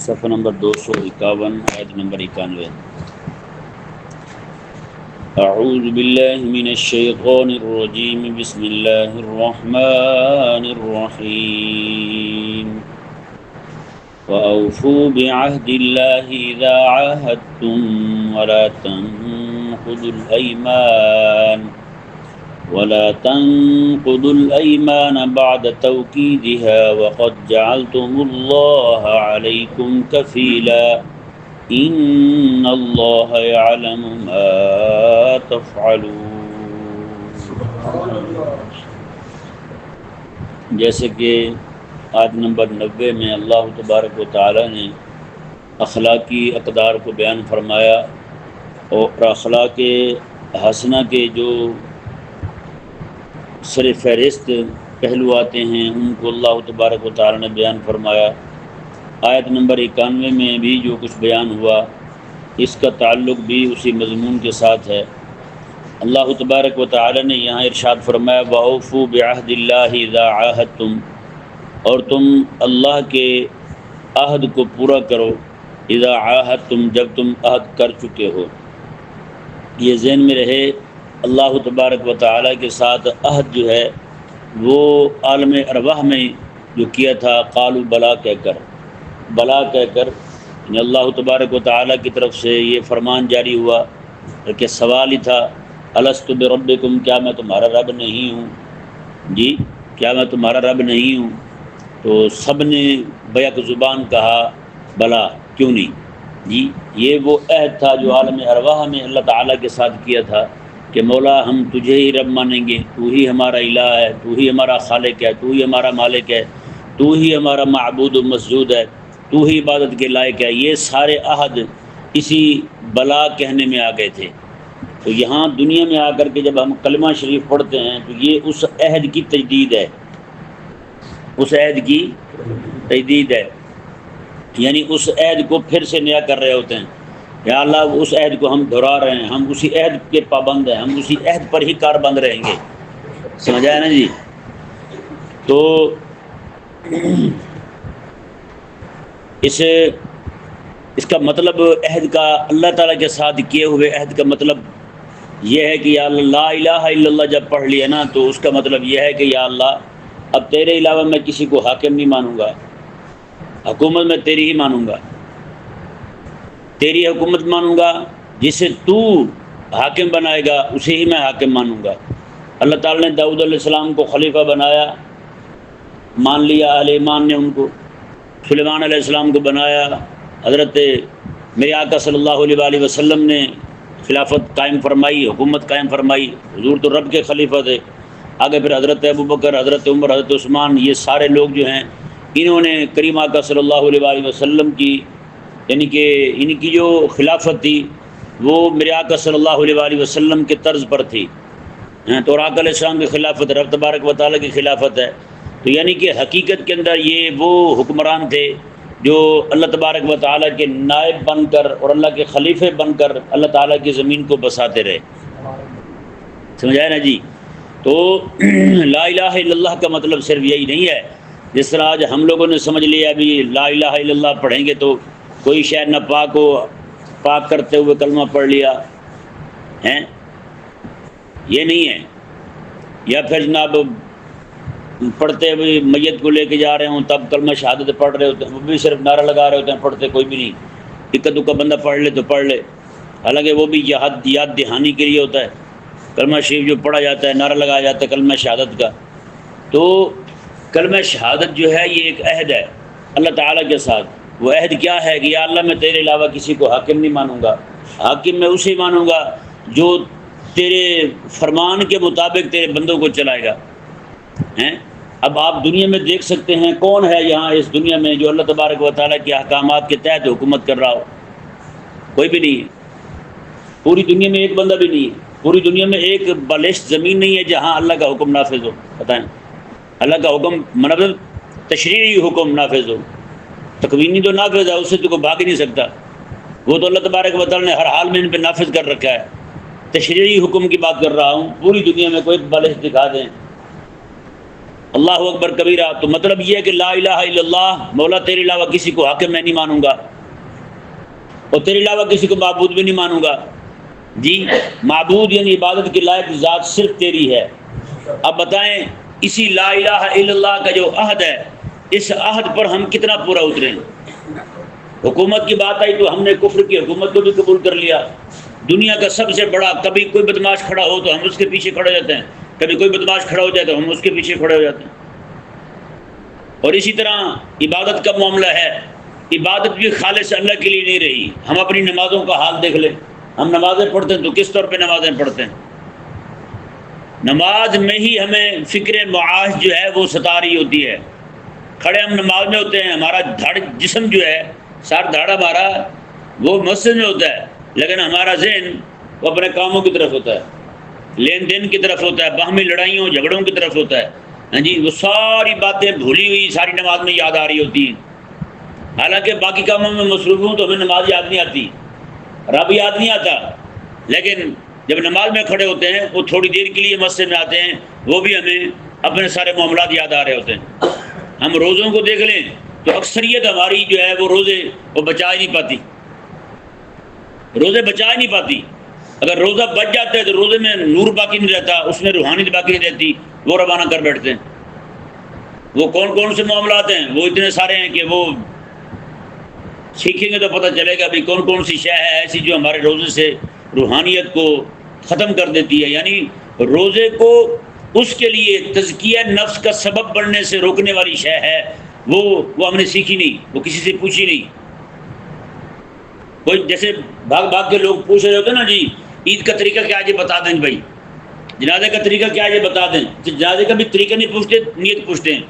صفحہ نمبر 251 آیت نمبر 91۔ اعوذ باللہ من الشیطان الرجیم، بسم اللہ الرحمن الرحیم۔ وَأَوْفُوا بِعَهْدِ اللَّهِ إِذَا عَاهَدتُّمْ ولا تنقضوا الأيمان بعد توكيدها وقد جعلتم الله عليكم كفيلا إن الله يعلم ما تفعلون۔ جیسے کہ آیت نمبر 90 میں اللہ تبارک و تعالی نے اخلاقی اقدار کو بیان فرمایا اور اخلاق حسنہ کے جو سر فہرست پہلو آتے ہیں ان کو اللہ تبارک و تعالی نے بیان فرمایا۔ آیت نمبر 91 میں بھی جو کچھ بیان ہوا اس کا تعلق بھی اسی مضمون کے ساتھ ہے۔ اللہ تبارک و تعالی نے یہاں ارشاد فرمایا وَأَوْفُوا بِعَهْدِ اللَّهِ إِذَا عَاهَدتُّمْ، اور تم اللہ کے عہد کو پورا کرو، اذا عاہدتم، جب تم عہد کر چکے ہو۔ یہ ذہن میں رہے، اللہ تبارک و تعالی کے ساتھ عہد جو ہے وہ عالم ارواح میں جو کیا تھا قالوا بلا کہہ کر، بلا کہہ کر یعنی اللہ تبارک و تعالی کی طرف سے یہ فرمان جاری ہوا کہ سوال ہی تھا الست بربکم، کیا میں تمہارا رب نہیں ہوں؟ جی کیا میں تمہارا رب نہیں ہوں؟ تو سب نے بیک زبان کہا بلا، کیوں نہیں؟ جی یہ وہ عہد تھا جو عالم ارواح میں اللہ تعالیٰ کے ساتھ کیا تھا کہ مولا ہم تجھے ہی رب مانیں گے، تو ہی ہمارا الہ ہے، تو ہی ہمارا خالق ہے، تو ہی ہمارا مالک ہے، تو ہی ہمارا معبود و مسجود ہے، تو ہی عبادت کے لائق ہے۔ یہ سارے عہد اسی بلا کہنے میں آ گئے تھے۔ تو یہاں دنیا میں آ کر کے جب ہم کلمہ شریف پڑھتے ہیں تو یہ اس عہد کی تجدید ہے، اس عہد کی تجدید ہے، یعنی اس عہد کو پھر سے نیا کر رہے ہوتے ہیں۔ یا اللہ اس عہد کو ہم دہرا رہے ہیں، ہم اسی عہد کے پابند ہیں، ہم اسی عہد پر ہی کار بند رہیں گے۔ سمجھ آیا نا جی؟ تو اس کا مطلب عہد کا اللہ تعالیٰ کے ساتھ کیے ہوئے عہد کا مطلب یہ ہے کہ یا اللہ لا الہ الا اللہ جب پڑھ لیا نا تو اس کا مطلب یہ ہے کہ یا اللہ اب تیرے علاوہ میں کسی کو حاکم نہیں مانوں گا، حکومت میں تیری ہی مانوں گا، تیری حکومت مانوں گا، جسے تو حاکم بنائے گا اسے ہی میں حاکم مانوں گا۔ اللہ تعالیٰ نے داؤد علیہ السلام کو خلیفہ بنایا، مان لیا اہل ایمان نے ان کو۔ سلیمان علیہ السلام کو بنایا، حضرت میرے آقا صلی اللہ علیہ وآلہ وسلم نے خلافت قائم فرمائی، حکومت قائم فرمائی، حضور تو رب کے خلیفہ تھے۔ آگے پھر حضرت ابوبکر، حضرت عمر، حضرت عثمان، یہ سارے لوگ جو ہیں انہوں نے کریم آقا صلی اللہ علیہ وآلہ وسلم کی یعنی کہ ان کی جو خلافت تھی وہ میرے آقا صلی اللہ علیہ وآلہ وسلم کے طرز پر تھی۔ تو آقا علیہ السلام کی خلافت رب تبارک و تعالیٰ کی خلافت ہے۔ تو یعنی کہ حقیقت کے اندر یہ وہ حکمران تھے جو اللہ تبارک و تعالیٰ کے نائب بن کر اور اللہ کے خلیفے بن کر اللہ تعالیٰ کی زمین کو بساتے رہے۔ سمجھایا نا جی؟ تو لا الہ الا اللہ کا مطلب صرف یہی نہیں ہے جس طرح آج ہم لوگوں نے سمجھ لیا ابھی لا الہ الا اللہ پڑھیں گے تو کوئی شاید نہ پاک ہو، پاک کرتے ہوئے کلمہ پڑھ لیا ہیں، یہ نہیں ہے۔ یا پھر جناب پڑھتے ہوئے میت کو لے کے جا رہے ہوں تب کلمہ شہادت پڑھ رہے ہوتے ہیں، وہ بھی صرف نعرہ لگا رہے ہوتے ہیں، پڑھتے کوئی بھی نہیں۔ اکا دکا بندہ پڑھ لے تو پڑھ لے، حالانکہ وہ بھی یاد دہانی کے لیے ہوتا ہے۔ کلمہ شریف جو پڑھا جاتا ہے، نعرہ لگایا جاتا ہے کلمہ شہادت کا، تو کلمہ شہادت جو ہے یہ ایک عہد ہے اللہ تعالیٰ کے ساتھ۔ وہ عہد کیا ہے کہ یا اللہ میں تیرے علاوہ کسی کو حاکم نہیں مانوں گا، حاکم میں اسے مانوں گا جو تیرے فرمان کے مطابق تیرے بندوں کو چلائے گا۔ اب آپ دنیا میں دیکھ سکتے ہیں کون ہے یہاں اس دنیا میں جو اللہ تبارک و تعالیٰ کے احکامات کے تحت حکومت کر رہا ہو؟ کوئی بھی نہیں ہے، پوری دنیا میں ایک بندہ بھی نہیں ہے، پوری دنیا میں ایک بالشت زمین نہیں ہے جہاں اللہ کا حکم نافذ ہو۔ بتائیں، اللہ کا حکم مطلب تشریعی حکم نافذ ہو، تکوینی تو نافذ ہے، اس سے تو کوئی بھاگ ہی نہیں سکتا، وہ تو اللہ تبارک و تعالیٰ نے ہر حال میں ان پہ نافذ کر رکھا ہے۔ تشریعی حکم کی بات کر رہا ہوں، پوری دنیا میں کوئی بالشت دکھا دیں اللہ اکبر کبیرہ، تو مطلب یہ ہے کہ لا الہ الا اللہ، مولا تیرے علاوہ کسی کو حاکم میں نہیں مانوں گا اور تیرے علاوہ کسی کو معبود بھی نہیں مانوں گا۔ جی معبود یعنی عبادت کی لائق ذات صرف تیری ہے۔ اب بتائیں اسی لا الہ الا اللہ کا جو عہد ہے، اس عہد پر ہم کتنا پورا اتریں؟ حکومت کی بات آئی تو ہم نے کفر کی حکومت کو بھی قبول کر لیا۔ دنیا کا سب سے بڑا، کبھی کوئی بدماش کھڑا ہو تو ہم اس کے پیچھے کھڑے ہو جاتے ہیں، کبھی کوئی بدماش کھڑا ہو جائے تو ہم اس کے پیچھے کھڑے ہو جاتے ہیں۔ اور اسی طرح عبادت کا معاملہ ہے، عبادت بھی خالص اللہ کے لیے نہیں رہی۔ ہم اپنی نمازوں کا حال دیکھ لیں، ہم نمازیں پڑھتے ہیں تو کس طور پہ نمازیں پڑھتے ہیں؟ نماز میں ہی ہمیں فکر معاش جو ہے وہ ستا رہی ہوتی ہے۔ کھڑے ہم نماز میں ہوتے ہیں، ہمارا دھڑ جسم جو ہے، سر دھڑ ہمارا وہ مسجد میں ہوتا ہے، لیکن ہمارا ذہن وہ اپنے کاموں کی طرف ہوتا ہے، لین دین کی طرف ہوتا ہے، باہمی لڑائیوں جھگڑوں کی طرف ہوتا ہے۔ ہاں جی، وہ ساری باتیں بھولی ہوئی ساری نماز میں یاد آ رہی ہوتی ہیں، حالانکہ باقی کاموں میں مصروف ہوں تو ہمیں نماز یاد نہیں آتی، رب یاد نہیں آتا، لیکن جب نماز میں کھڑے ہوتے ہیں وہ تھوڑی دیر کے لیے مسجد میں آتے ہیں، وہ بھی ہمیں اپنے سارے معاملات یاد آ رہے ہوتے ہیں۔ ہم روزوں کو دیکھ لیں تو اکثریت ہماری جو ہے وہ روزے وہ بچا ہی نہیں پاتی، روزے بچا ہی نہیں پاتی۔ اگر روزہ بچ جاتا ہے تو روزے میں نور باقی نہیں رہتا، اس میں روحانیت باقی نہیں رہتی، وہ روانہ کر بیٹھتے ہیں۔ وہ کون کون سے معاملات ہیں؟ وہ اتنے سارے ہیں کہ وہ سیکھیں گے تو پتہ چلے گا بھی کون کون سی شے ہے ایسی جو ہمارے روزے سے روحانیت کو ختم کر دیتی ہے۔ یعنی روزے کو اس کے لیے تزکیہ نفس کا سبب بننے سے روکنے والی شے ہے، وہ ہم نے سیکھی نہیں، وہ کسی سے پوچھی نہیں۔ کوئی جیسے بھاگ بھاگ کے لوگ پوچھ رہے ہوتے ہیں نا، جی عید کا طریقہ کیا ہے، یہ بتا دیں بھائی، جنازے کا طریقہ کیا ہے یہ بتا دیں۔ جنازے کا بھی طریقہ نہیں پوچھتے، نیت پوچھتے ہیں۔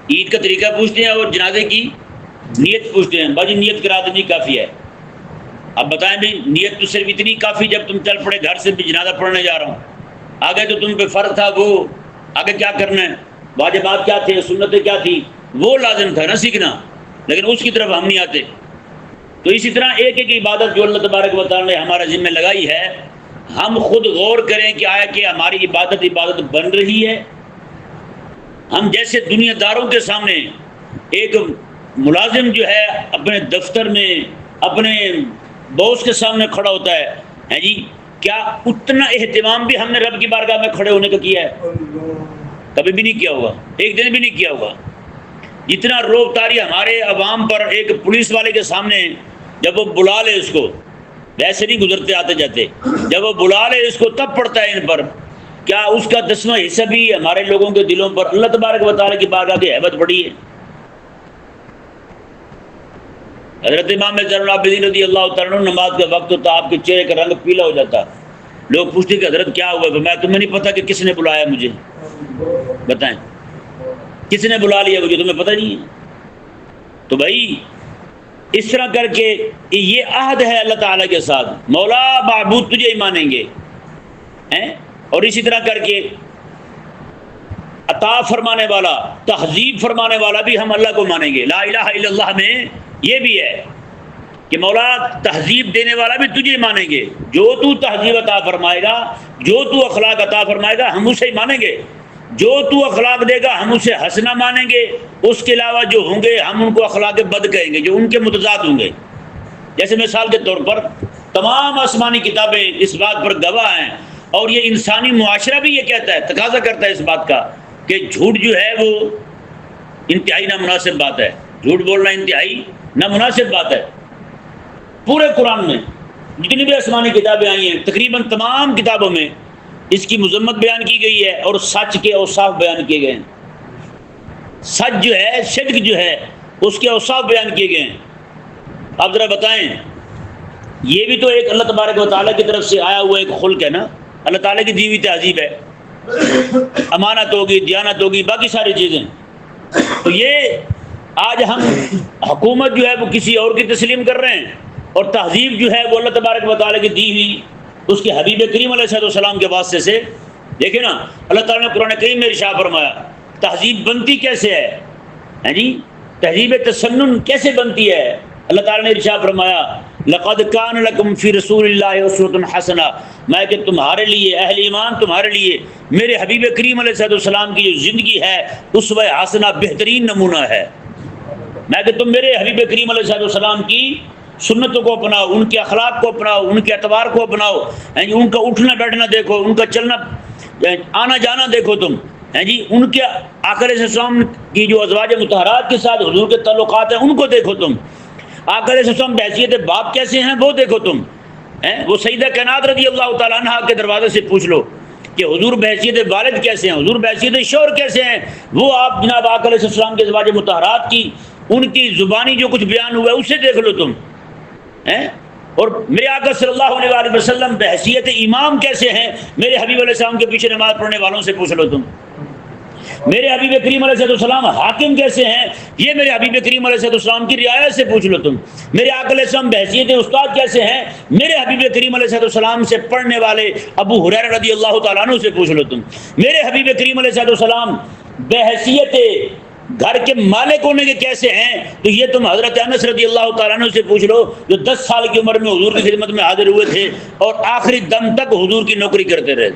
عید کا طریقہ پوچھتے ہیں اور جنازے کی نیت پوچھتے ہیں۔ باجی نیت کرا دینی کافی ہے۔ اب بتائیں بھی، نیت تو صرف اتنی کافی جب تم چل پڑے گھر سے بھی جنازہ پڑھنے جا رہا ہوں، آگے تو تم پہ فرض تھا، وہ آگے کیا کرنا ہے، واجبات کیا تھے، سنتیں کیا تھی، وہ لازم تھا نا سیکھنا، لیکن اس کی طرف ہم نہیں آتے۔ تو اسی طرح ایک ایک عبادت جو اللہ تبارک و تعالیٰ نے ہمارا ذمہ لگائی ہے، ہم خود غور کریں کہ آیا کہ ہماری عبادت بن رہی ہے۔ ہم جیسے دنیا داروں کے سامنے ایک ملازم جو ہے اپنے دفتر میں اپنے باس کے سامنے کھڑا ہوتا ہے جی، کیا اتنا اہتمام بھی ہم نے رب کی بارگاہ میں کھڑے ہونے کا کیا ہے؟ کبھی بھی نہیں کیا ہوگا، ایک دن بھی نہیں کیا ہوگا۔ جتنا روب طاری ہمارے عوام پر ایک پولیس والے کے سامنے جب وہ بلا لے اس کو، ویسے نہیں گزرتے آتے جاتے، جب وہ بلا لے اس کو تب پڑتا ہے ان پر، کیا اس کا 10واں حصہ بھی ہمارے لوگوں کے دلوں پر اللہ تبارک و تعالیٰ کی بارگاہ کی ہیبت بڑی ہے؟ حضرت امام زین العابدین رضی اللہ تعالیٰ عنہ نماز کا وقت ہوتا، آپ کے چہرے کا رنگ پیلا ہو جاتا، لوگ پوچھتے کہ حضرت کیا ہوا؟ تو میں تمہیں نہیں پتا کہ کس نے بلایا مجھے؟ بتائیں کس نے بلا لیا مجھے؟ تمہیں پتہ نہیں ہے؟ تو بھائی اس طرح کر کے یہ عہد ہے اللہ تعالیٰ کے ساتھ، مولا معبود تجھے ہی مانیں گے، اور اسی طرح کر کے عطا فرمانے والا، تہذیب فرمانے والا بھی ہم اللہ کو مانیں گے۔ لا الہ الا اللہ میں یہ بھی ہے کہ مولا تہذیب دینے والا بھی تجھے ہی مانیں گے، جو تو تہذیب عطا فرمائے گا، جو تو اخلاق عطا فرمائے گا ہم اسے ہی مانیں گے، جو تو اخلاق دے گا ہم اسے حسنہ مانیں گے، اس کے علاوہ جو ہوں گے ہم ان کو اخلاق بد کہیں گے جو ان کے متضاد ہوں گے۔ جیسے مثال کے طور پر تمام آسمانی کتابیں اس بات پر گواہ ہیں، اور یہ انسانی معاشرہ بھی یہ کہتا ہے، تقاضا کرتا ہے اس بات کا کہ جھوٹ جو ہے وہ انتہائی نامناسب بات ہے، جھوٹ بولنا انتہائی نامناسب بات ہے۔ پورے قرآن میں جتنی بھی آسمانی کتابیں آئی ہیں تقریباً تمام کتابوں میں اس کی مذمت بیان کی گئی ہے اور سچ کے اوصاف بیان کیے گئے ہیں۔ سچ جو ہے، صدق جو ہے، اس کے اوصاف بیان کیے گئے ہیں۔ آپ ذرا بتائیں، یہ بھی تو ایک اللہ تبارک و تعالیٰ کی طرف سے آیا ہوا ایک خلق ہے نا، اللہ تعالیٰ کی دی ہوئی تہذیب ہے، امانت ہوگی، دیانت ہوگی، باقی ساری چیزیں۔ تو یہ آج ہم حکومت جو ہے وہ کسی اور کی تسلیم کر رہے ہیں، اور تہذیب جو ہے وہ اللہ تبارک و تعالیٰ کی دی ہوئی اس کے حبیب کریم علیہ السلام کے واسطے سے۔ دیکھیں نا، اللہ تعالیٰ نے قرآن کریم میں ارشاد فرمایا تہذیب بنتی کیسے ہے جی، تہذیب تسنن کیسے بنتی ہے؟ اللہ تعالیٰ نے ارشاد فرمایا لقد کان لکم فی رسول اللہ اسوۃ حسنہ، میں کہ تمہارے لیے اہل ایمان تمہارے لیے میرے حبیب کریم علیہ السلام کی جو زندگی ہے اسوہ حسنہ بہترین نمونہ ہے۔ میں کہ تم میرے حبیب کریم علیہ السلام کی سنتوں کو اپناؤ، ان کے اخلاق کو اپناؤ، ان کے اعتبار کو اپناؤ، ان کا اٹھنا بیٹھنا دیکھو، ان کا چلنا آنا جانا دیکھو تم، جی ان کے آقا علیہ السلام کی جو ازواج مطہرات کے ساتھ حضور کے تعلقات ہیں ان کو دیکھو تم، آقا علیہ السلام بحیثیت باپ کیسے ہیں وہ دیکھو تم، وہ سیدہ کائنات رضی اللہ تعالیٰ عنہ کے دروازے سے پوچھ لو کہ حضور بحیثیت والد کیسے ہیں، حضور بحیثیت شوہر کیسے ہیں، وہ آپ جناب آقا علیہ السلام کے ازواج مطہرات کی ان کی زبانی جو کچھ بیان ہوا ہے اسے دیکھ لو تم، اور میرے آقا صلی اللہ علیہ وآلہ وسلم بحیثیت امام کیسے ہیں، میرے حبیب علیہ السلام کے پیچھے نماز پڑھنے والوں سے پوچھ لو تم، میرے حبیب کریم علیہ السلام حاکم کیسے ہیں، یہ میرے حبیب کریم علیہ السلام کی رعایت سے پوچھ لو تم، میرے آقا علیہ السلام بحیثیت استاد کیسے ہیں، میرے حبیب کریم علیہ السلام سے پڑھنے والے ابو ہریرہ رضی اللہ تعالیٰ عنہ سے پوچھ لو تم، میرے حبیب کریم علیہ السلام بحیثیت گھر کے مالک ہونے کے کیسے ہیں، تو یہ تم حضرت انس رضی اللہ تعالیٰ عنہ سے پوچھ لو جو 10 سال کی عمر میں حضور کی خدمت میں حاضر ہوئے تھے اور آخری دم تک حضور کی نوکری کرتے رہے۔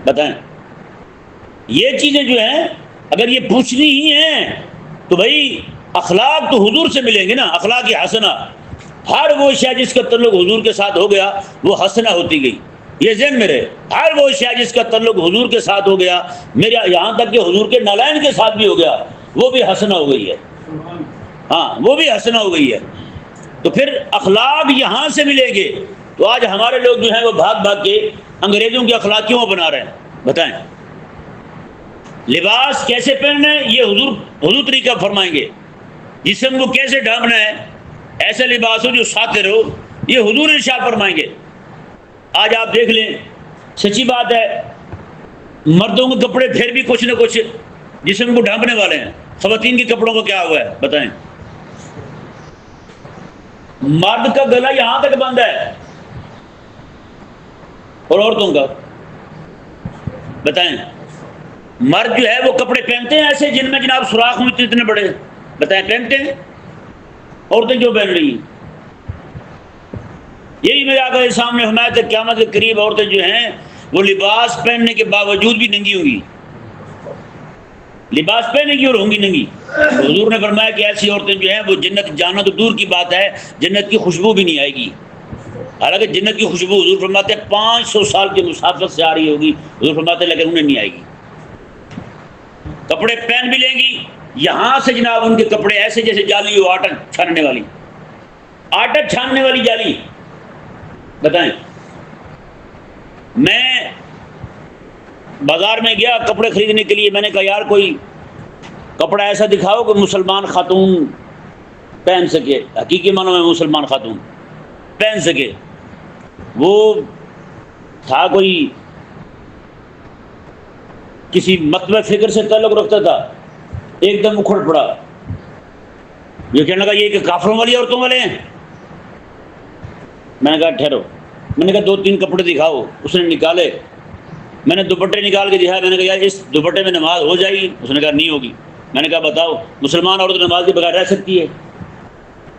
بتائیں یہ چیزیں جو ہیں اگر یہ پوچھنی ہی ہیں تو بھائی اخلاق تو حضور سے ملیں گے نا، اخلاق حسنہ، ہر وہ شے جس کا تعلق حضور کے ساتھ ہو گیا وہ حسنہ ہوتی گئی، یہ ذہن میں رہے، ہر وہ شے جس کا تعلق حضور کے ساتھ ہو گیا، میرے یہاں تک کہ حضور کے نالین کے ساتھ بھی ہو گیا وہ بھی حسنہ ہو گئی ہے، ہاں وہ بھی حسنہ ہو گئی ہے۔ تو پھر اخلاق یہاں سے ملے گے، تو آج ہمارے لوگ جو ہیں وہ بھاگ بھاگ کے انگریزوں کے اخلاق کیوں بنا رہے ہیں؟ بتائیں لباس کیسے پہننا ہے یہ حضور طریقہ فرمائیں گے، جسم کو کیسے ڈھانپنا ہے، ایسا لباس ہو جو ساتر ہو، یہ حضور ارشاد فرمائیں گے۔ آج آپ دیکھ لیں سچی بات ہے مردوں کے کپڑے پھر بھی کچھ نہ کچھ جسم کو ڈھانپنے والے ہیں، خواتین کے کپڑوں کو کیا ہوا ہے بتائیں؟ مرد کا گلا یہاں تک بند ہے اور عورتوں کا بتائیں، مرد جو ہے وہ کپڑے پہنتے ہیں ایسے جن میں جناب سوراخ ہوتے اتنے بڑے، بتائیں پہنتے ہیں؟ عورتیں جو پہن رہی ہیں یہی میرے آقا کے سامنے حمایت قیامت کے قریب عورتیں جو ہیں وہ لباس پہننے کے باوجود بھی ننگی ہوں گی، لباس پہنے گی اور ہوں گی ننگی۔ حضور نے فرمایا کہ ایسی عورتیں جو ہیں وہ جنت جانا تو دور کی بات ہے جنت کی خوشبو بھی نہیں آئے گی، حالانکہ جنت کی خوشبو حضور فرماتے ہیں 500 سال کی مسافت سے آ رہی ہوگی، حضور فرماتے ہیں لیکن انہیں نہیں آئے گی۔ کپڑے پہن بھی لیں گی، یہاں سے جناب ان کے کپڑے ایسے جیسے جالی ہو، آٹا چھاننے والی، آٹا چھاننے والی جالی۔ بتائیں میں بازار میں گیا کپڑے خریدنے کے لیے، میں نے کہا یار کوئی کپڑا ایسا دکھاؤ کہ مسلمان خاتون پہن سکے، حقیقی معنوں میں مسلمان خاتون پہن سکے۔ وہ تھا کوئی کسی مطلب فکر سے تعلق رکھتا تھا، ایک دم اکھڑ پڑا، یہ کہنے لگا یہ کہ کافروں والی عورتوں والے ہیں۔ میں نے کہا ٹھہرو، میں نے کہا 2-3 کپڑے دکھاؤ، اس نے نکالے، میں نے دوپٹے نکال کے دکھایا، میں نے کہا یار اس دوپٹے میں نماز ہو جائے گی؟ اس نے کہا نہیں ہوگی۔ میں نے کہا بتاؤ مسلمان عورت نماز کے بغیر رہ سکتی ہے؟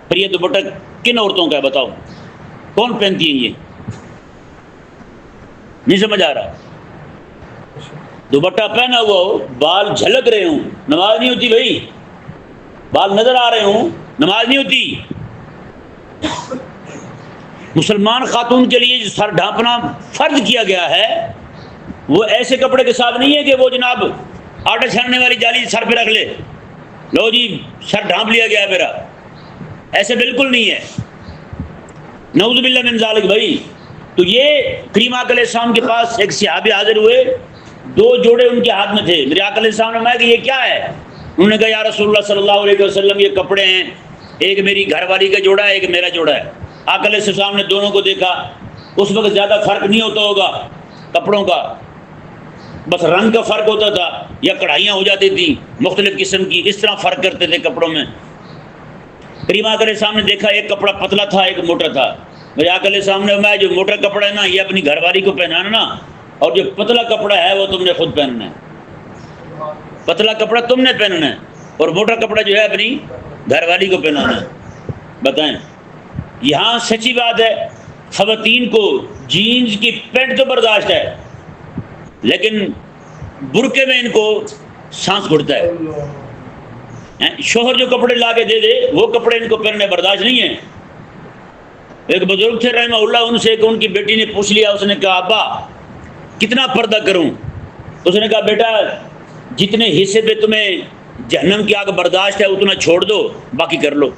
پھر یہ دوپٹہ کن عورتوں کا ہے بتاؤ، کون پہنتی ہیں؟ یہ نہیں سمجھ آ رہا، دوپٹہ پہنا ہوا ہو، بال جھلک رہے ہوں، نماز نہیں ہوتی بھائی، بال نظر آ رہے ہوں، نماز نہیں ہوتی۔ مسلمان خاتون کے لیے جو سر ڈھانپنا فرض کیا گیا ہے وہ ایسے کپڑے کے ساتھ نہیں ہے کہ وہ جناب آٹا چھاننے والی جالی سر پہ رکھ لے، لو جی سر ڈھانپ لیا گیا ہے میرا، ایسے بالکل نہیں ہے، نعوذ باللہ من ذالک بھائی۔ تو یہ کریم آقا علیہ السلام کے پاس ایک صحابی حاضر ہوئے، 2 جوڑے ان کے ہاتھ میں تھے، میرے آقا علیہ السلام نے فرمایا کہ یہ کیا ہے؟ انہوں نے کہا یا رسول اللہ صلی اللہ علیہ وسلم یہ کپڑے ہیں، ایک میری گھر والی کا جوڑا ہے، ایک میرا جوڑا ہے۔ آقا علیہ السلام نے دونوں کو دیکھا، اس وقت زیادہ فرق نہیں ہوتا ہوگا کپڑوں کا، بس رنگ کا فرق ہوتا تھا یا کڑھائیاں ہو جاتی تھیں مختلف قسم کی، اس طرح فرق کرتے تھے کپڑوں میں۔ کریم آقا علیہ السلام نے دیکھا ایک کپڑا پتلا تھا ایک موٹا تھا، میرے آقا علیہ السلام نے فرمایا جو موٹا کپڑا ہے نا یہ اپنی گھر والی کو پہنانا نا، اور جو پتلا کپڑا ہے وہ تم نے خود پہننا ہے، پتلا کپڑا تم نے پہننا ہے اور موٹا کپڑا جو ہے اپنی گھر والی کو پہنانا ہے۔ بتائیں یہاں سچی بات ہے، خواتین کو جینز کی پینٹ تو برداشت ہے، لیکن برقعے میں ان کو سانس گھٹتا ہے۔ شوہر جو کپڑے لا کے دے دے وہ کپڑے ان کو پہننے برداشت نہیں ہے۔ ایک بزرگ تھے رحمہ اللہ، ان سے ان کی بیٹی نے پوچھ لیا، اس نے کہا ابا کتنا پردہ کروں؟ اس نے کہا بیٹا جتنے حصے پہ تمہیں جہنم کی آگ برداشت ہے اتنا چھوڑ دو، باقی کر لو۔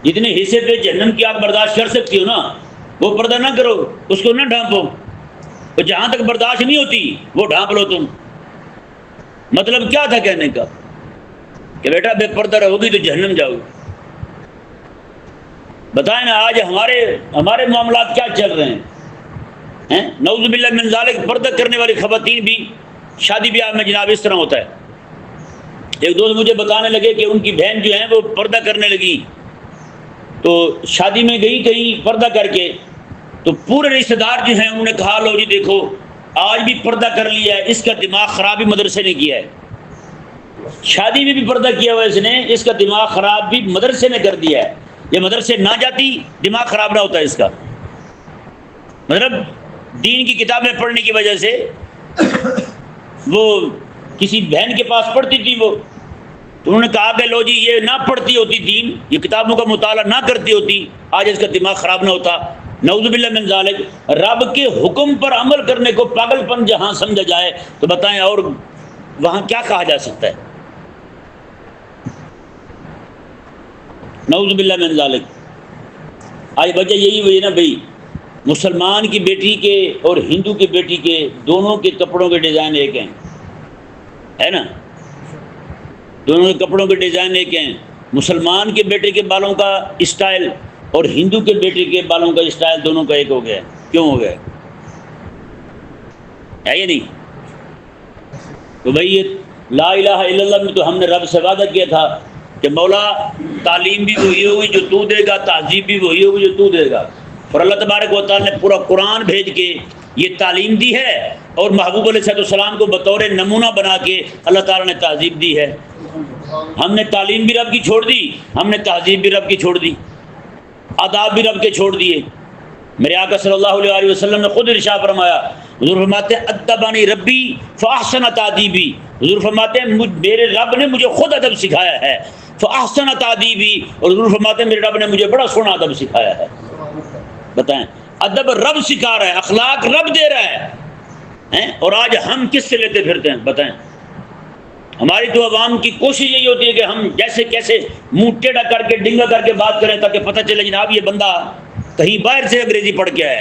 جتنے حصے پہ جہنم کی آگ برداشت کر سکتی ہو نا وہ پردہ نہ کرو، اس کو نہ ڈھانپو، اور جہاں تک برداشت نہیں ہوتی وہ ڈھانپ لو تم۔ مطلب کیا تھا کہنے کا کہ بیٹا بے پردہ رہو گی تو جہنم جاؤ گی۔ بتائیں نا آج ہمارے معاملات کیا چل رہے ہیں؟ نعوذ باللہ من ذالک، پردہ کرنے والی خواتین بھی شادی بیاہ میں جناب اس طرح ہوتا ہے۔ ایک دوست مجھے بتانے لگے کہ ان کی بہن جو ہیں وہ پردہ کرنے لگی، تو شادی میں گئی کہیں پردہ کر کے، تو پورے رشتہ دار جو ہیں انہوں نے کہا لو جی دیکھو آج بھی پردہ کر لیا ہے، اس کا دماغ خراب بھی مدرسے نے کیا ہے۔ شادی میں بھی پردہ کیا ہوا اس نے، اس کا دماغ خراب بھی مدرسے نے کر دیا ہے۔ یہ مدرسے نہ جاتی دماغ خراب نہ ہوتا اس کا۔ مطلب دین کی کتابیں پڑھنے کی وجہ سے وہ کسی بہن کے پاس پڑھتی تھی، وہ تو انہوں نے کہا کہ لو جی یہ نہ پڑھتی ہوتی دین، یہ کتابوں کا مطالعہ نہ کرتی ہوتی، آج اس کا دماغ خراب نہ ہوتا۔ نعوذ باللہ من ذالک، رب کے حکم پر عمل کرنے کو پاگل پن جہاں سمجھا جائے تو بتائیں اور وہاں کیا کہا جا سکتا ہے؟ نعوذ باللہ من ذالک۔ آج وجہ یہی ہوئی نا بھائی، مسلمان کی بیٹی کے اور ہندو کی بیٹی کے دونوں کے کپڑوں کے ڈیزائن ایک ہیں، ہے نا؟ دونوں کے کپڑوں کے ڈیزائن ایک ہیں۔ مسلمان کے بیٹے کے بالوں کا اسٹائل اور ہندو کے بیٹے کے بالوں کا اسٹائل دونوں کا ایک ہو گیا ہے۔ کیوں ہو گیا ہے یہ نہیں؟ تو بھائی یہ لا الہ الا اللہ میں تو ہم نے رب سے وعدہ کیا تھا کہ مولا تعلیم بھی وہی ہوگی جو تو دے گا، تہذیب بھی وہی ہوگی جو تو دے گا۔ اور اللہ تبارک و تعالیٰ نے پورا قرآن بھیج کے یہ تعلیم دی ہے، اور محبوب علیہ السلام کو بطور نمونہ بنا کے اللہ تعالیٰ نے تہذیب دی ہے۔ ہم نے تعلیم بھی رب کی چھوڑ دی، ہم نے تہذیب بھی رب کی چھوڑ دی، آداب بھی رب کے چھوڑ دیے۔ میرے آقا صلی اللہ علیہ وسلم نے خود ارشاد فرمایا، حضور فرماتے ہیں ادبانی ربی فاحسن تادیبی، حضور فرماتے ہیں میرے رب نے مجھے خود ادب سکھایا ہے، فاحسن تادیبی، اور حضور فرماتے ہیں میرے رب نے مجھے بڑا سونا ادب سکھایا ہے۔ بتائیں، ادب رب سکھا رہا ہے، اخلاق رب دے رہا ہے، اور آج ہم کس سے لیتے پھرتے ہیں؟ بتائیں۔ ہماری تو عوام کی کوشش یہی ہوتی ہے کہ ہم جیسے کیسے منہ ٹیڑھا کر کے ڈنگا کر کے بات کریں تاکہ پتہ چلے جناب یہ بندہ کہیں باہر سے انگریزی پڑھ کے آیا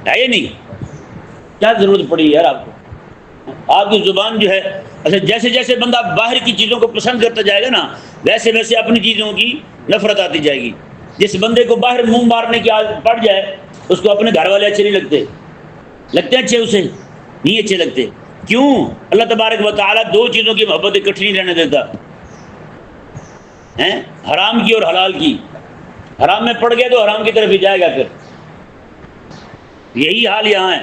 ہے یہ نہیں؟ کیا ضرورت پڑی یار آپ کو؟ آپ کی زبان جو ہے، اچھا جیسے جیسے بندہ باہر کی چیزوں کو پسند کرتا جائے گا نا ویسے ویسے اپنی چیزوں کی نفرت آتی جائے گی۔ جس بندے کو باہر منہ مارنے کی عادت پڑ جائے اس کو اپنے گھر والے اچھے نہیں لگتے، لگتے اچھے اسے نہیں اچھے لگتے۔ کیوں؟ اللہ تبارک و تعالیٰ دو چیزوں کی محبت اکٹھی نہیں رہنے دیتا، حرام کی اور حلال کی۔ حرام میں پڑ گیا تو حرام کی طرف ہی جائے گا۔ پھر یہی حال یہاں ہے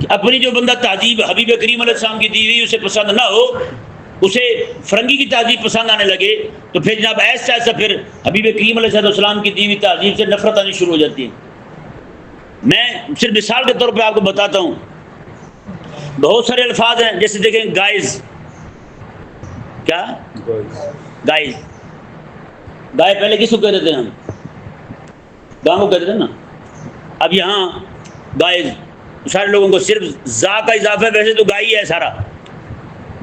کہ اپنی جو بندہ تہذیب حبیب کریم علیہ السلام کی دی ہوئی اسے پسند نہ ہو، اسے فرنگی کی تہذیب پسند آنے لگے تو پھر جناب ایسا ایسا پھر حبیب کریم علیہ السلام کی دی ہوئی تہذیب سے نفرت آنی شروع ہو جاتی ہے۔ میں صرف مثال کے طور پہ آپ کو بتاتا ہوں، بہت سارے الفاظ ہیں، جیسے دیکھیں گائز، کیا گائز، گائے پہلے کس کو کہتے تھے؟ ہم گاؤں کو کہتے تھے نا، اب یہاں گائز سارے لوگوں کو صرف زا کا اضافہ ہے، ویسے تو گائے ہی ہے سارا،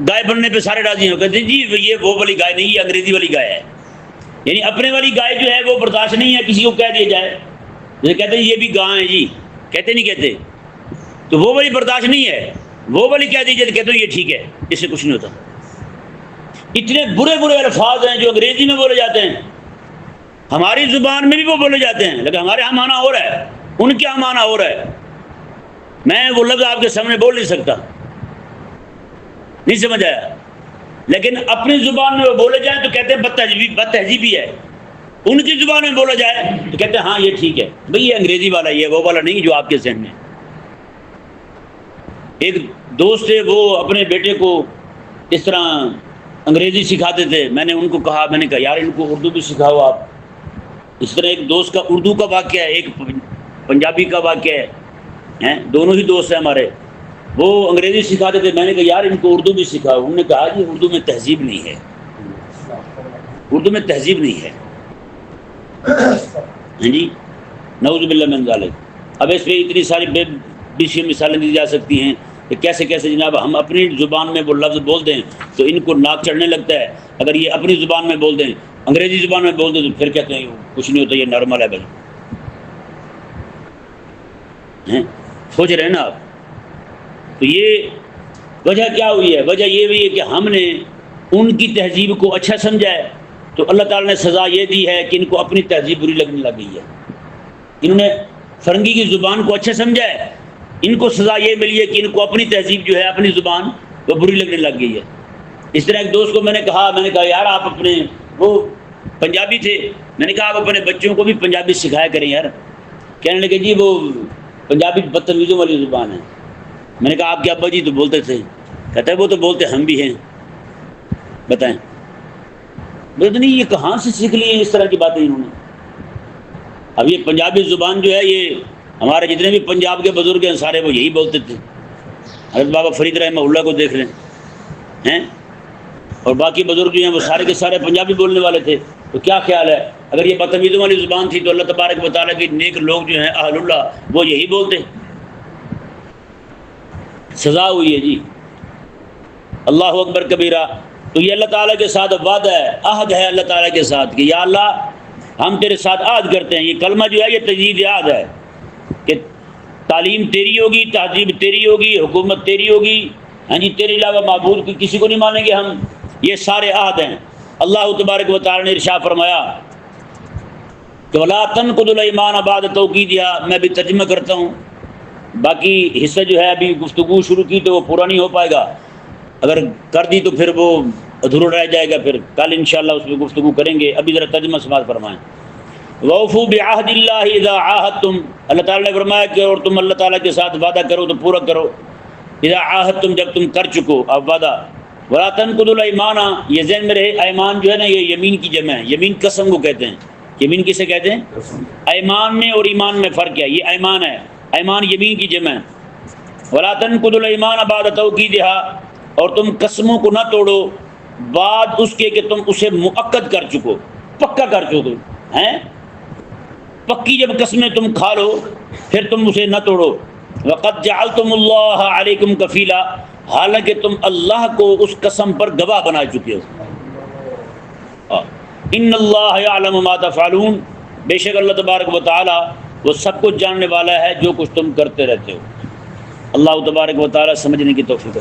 گائے بننے پہ سارے راضی ہیں، کہتے ہیں جی یہ وہ والی گائے نہیں، یہ انگریزی والی گائے ہے، یعنی اپنے والی گائے جو ہے وہ برداشت نہیں ہے کسی کو کہہ دیا جائے، جیسے کہتے ہیں یہ بھی گاں ہے جی، کہتے نہیں کہتے، تو وہ والی برداشت نہیں ہے، وہ والی کہہ دیجیے تو کہتے ہیں یہ ٹھیک ہے، اس سے کچھ نہیں ہوتا۔ اتنے برے برے الفاظ ہیں جو انگریزی میں بولے جاتے ہیں، ہماری زبان میں بھی وہ بولے جاتے ہیں، لیکن ہمارے ہاں معنی ہو رہا ہے، ان کے ہاں معنی ہو رہا ہے۔ میں وہ لفظ آپ کے سامنے بول نہیں سکتا، نہیں سمجھ آیا، لیکن اپنی زبان میں وہ بولے جائیں تو کہتے ہیں بد تہذیبی ہے، ان کی زبان میں بولا جائے تو کہتے ہیں ہاں یہ ٹھیک ہے، بھئی یہ انگریزی والا، یہ وہ والا نہیں جو آپ کے ذہن میں۔ ایک دوست ہے، وہ اپنے بیٹے کو اس طرح انگریزی سکھاتے تھے، میں نے ان کو کہا، میں نے کہا یار ان کو اردو بھی سکھاؤ آپ۔ اس طرح ایک دوست کا اردو کا واقعہ ہے، ایک پنجابی کا واقعہ ہے، دونوں ہی دوست ہیں ہمارے، وہ انگریزی سکھاتے تھے، میں نے کہا یار ان کو اردو بھی سکھاؤ۔ انہوں نے کہا جی اردو میں تہذیب نہیں ہے، اردو میں تہذیب نہیں ہے۔ ہاں جی، نعوذ باللہ من ذالک۔ اب اس پہ اتنی ساری بے مثالیں دی جا سکتی ہیں کہ کیسے کیسے جناب ہم اپنی زبان میں وہ لفظ بول دیں تو ان کو ناک چڑھنے لگتا ہے، اگر یہ اپنی زبان میں بول دیں، انگریزی زبان میں بول دیں تو پھر کہتے ہیں کچھ نہیں ہوتا، یہ نارمل ہے بھائی۔ سوچ رہے ہیں نا آپ؟ تو یہ وجہ کیا ہوئی ہے؟ وجہ یہ ہوئی ہے کہ ہم نے ان کی تہذیب کو اچھا سمجھا ہے، تو اللہ تعالیٰ نے سزا یہ دی ہے کہ ان کو اپنی تہذیب بری لگنے لگ گئی ہے۔ انہوں نے فرنگی کی زبان کو اچھا سمجھا ہے، ان کو سزا یہ ملی ہے کہ ان کو اپنی تہذیب جو ہے، اپنی زبان وہ بری لگنے لگ گئی ہے۔ اس طرح ایک دوست کو میں نے کہا یار آپ اپنے، وہ پنجابی تھے، میں نے کہا آپ اپنے بچوں کو بھی پنجابی سکھایا کریں یار۔ کہنے لگے جی وہ پنجابی بدتمیزوں والی زبان ہے۔ میں نے کہا آپ کے ابا جی تو بولتے تھے، کہتا ہے وہ تو بولتے ہم بھی ہیں، بتائیں۔ بولتے نہیں یہ کہاں سے سیکھ لی ہیں اس طرح کی باتیں انہوں نے؟ اب یہ پنجابی زبان جو ہے، یہ ہمارے جتنے بھی پنجاب کے بزرگ ہیں سارے وہ یہی بولتے تھے۔ حضرت بابا فرید رحمہ اللہ کو دیکھ لیں ہیں، اور باقی بزرگ جو ہیں وہ سارے کے سارے پنجابی بولنے والے تھے۔ تو کیا خیال ہے اگر یہ بدتمیزوں والی زبان تھی تو اللہ تبارک و تعالیٰ کے نیک لوگ جو ہیں اہل اللہ وہ یہی بولتے؟ سزا ہوئی ہے جی، اللہ اکبر کبیرہ۔ تو یہ اللہ تعالیٰ کے ساتھ وعدہ ہے، عہد ہے اللہ تعالیٰ کے ساتھ کہ یا اللہ ہم تیرے ساتھ عہد کرتے ہیں۔ یہ کلمہ جو ہے یہ تجدید عہد ہے کہ تعلیم تیری ہوگی، تہذیب تیری ہوگی، حکومت تیری ہوگی، ہاں جی، تیرے علاوہ معبود کی کسی کو نہیں مانیں گے ہم۔ یہ سارے عہد ہیں۔ اللہ تبارک و تعالیٰ نے ارشاد فرمایا کہ وَلَا تَنْقُضُوا الْأَيْمَانَ بَعْدَ تَوْكِيدِهَا، میں بھی ترجمہ کرتا ہوں، باقی حصہ جو ہے ابھی گفتگو شروع کی تو وہ پورا نہیں ہو پائے گا، اگر کر دی تو پھر وہ ادھورا رہ جائے گا، پھر کل انشاءاللہ اس پہ گفتگو کریں گے۔ ابھی ذرا ترجمہ سماعت فرمائیں۔ وَأَوْفُوا بِعَهْدِ اللَّهِ إِذَا عَاهَدتُّمْ، اللہ تعالیٰ نے فرمایا کہ اور تم اللہ تعالیٰ کے ساتھ وعدہ کرو تو پورا کرو۔ اذا عاہدتم، جب تم کر چکو اب وعدہ۔ وَلَا تَنْقُضُوا الْأَيْمَانَ، یہ ذہن میں رہے، ایمان جو ہے نا یہ یمین کی جمع ہے، یمین قسم کو کہتے ہیں۔ یمین کسے کہتے ہیں؟ ایمان میں اور ایمان میں فرق ہے، یہ ایمان ہے، ایمان یمین کی جمع ہے۔ وَلَا تَنْقُضُوا الْأَيْمَانَ بَعْدَ تَوْكِيدِهَا، اور تم قسموں کو نہ توڑو بعد اس کے کہ تم اسے مؤکد کر چکو، پکا کر چکو ہیں۔ پکی جب قسمیں تم کھا لو پھر تم اسے نہ توڑو۔ وَقَدْ جَعَلْتُمُ اللَّهَ عَلَيْكُمْ كَفِيلًا، حالانکہ تم اللہ کو اس قسم پر گواہ بنا چکے ہو۔ ان اللہ یعلم ما تفعلون، بے شک اللہ تبارک و تعالی وہ سب کچھ جاننے والا ہے جو کچھ تم کرتے رہتے ہو۔ اللہ تبارک و تعالی سمجھنے کی توفیق دے۔